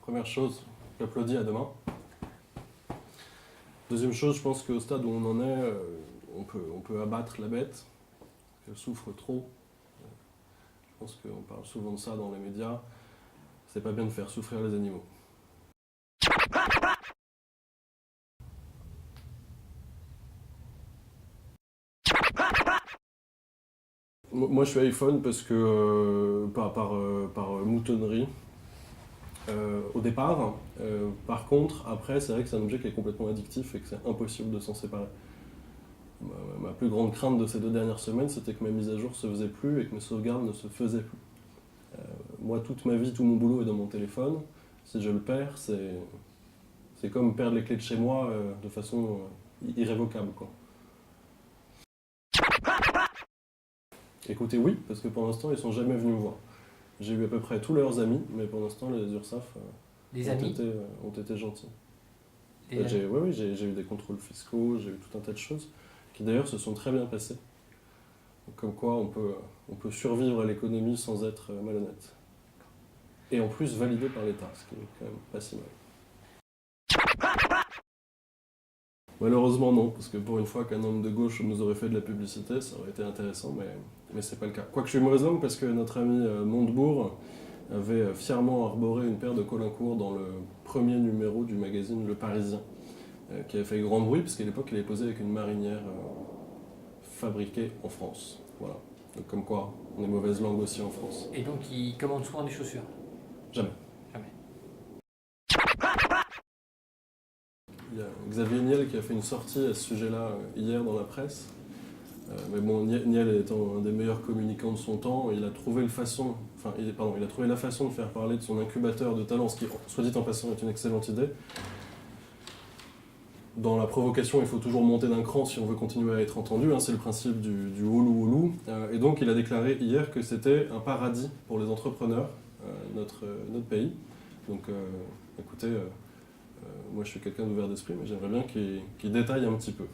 première chose, j'applaudis à demain. Deuxième chose, je pense qu'au stade où on en est, on peut abattre la bête, qu'elle souffre trop. Je pense qu'on parle souvent de ça dans les médias. C'est pas bien de faire souffrir les animaux. Moi, je suis iPhone parce que par moutonnerie au départ. Par contre, après, c'est vrai que c'est un objet qui est complètement addictif et que c'est impossible de s'en séparer. Ma plus grande crainte de ces 2 dernières semaines, c'était que mes mises à jour se faisaient plus et que mes sauvegardes ne se faisaient plus. Moi, toute ma vie, tout mon boulot est dans mon téléphone. Si je le perds, c'est comme perdre les clés de chez moi de façon irrévocable, quoi. Écoutez, oui, parce que pour l'instant, ils sont jamais venus me voir. J'ai eu à peu près tous leurs amis, mais pour l'instant, les URSSAF Des amis ont été gentils. Et, Oui, j'ai eu des contrôles fiscaux, j'ai eu tout un tas de choses qui d'ailleurs se sont très bien passées. Comme quoi, on peut survivre à l'économie sans être malhonnête. Et en plus validé par l'État, ce qui est quand même pas si mal. Malheureusement non, parce que pour une fois qu'un homme de gauche nous aurait fait de la publicité, ça aurait été intéressant, mais c'est pas le cas. Quoique je suis mauvaise langue parce que notre ami Montebourg avait fièrement arboré une paire de Colincourt dans le premier numéro du magazine Le Parisien, qui avait fait grand bruit, parce qu'à l'époque il est posé avec une marinière fabriquée en France. Voilà. Donc comme quoi, on est mauvaise langue aussi en France. et donc, ils commandent souvent des chaussures. Jamais. Jamais. Il y a Xavier Niel qui a fait une sortie à ce sujet-là hier dans la presse. Mais bon, Niel étant un des meilleurs communicants de son temps, il a trouvé la façon de faire parler de son incubateur de talent, ce qui, soit dit en passant, est une excellente idée. Dans la provocation, il faut toujours monter d'un cran si on veut continuer à être entendu, hein, c'est le principe du houlou-houlou. Et donc il a déclaré hier que c'était un paradis pour les entrepreneurs, notre pays. Donc écoutez, moi je suis quelqu'un d'ouvert d'esprit, mais j'aimerais bien qu'il détaille un petit peu.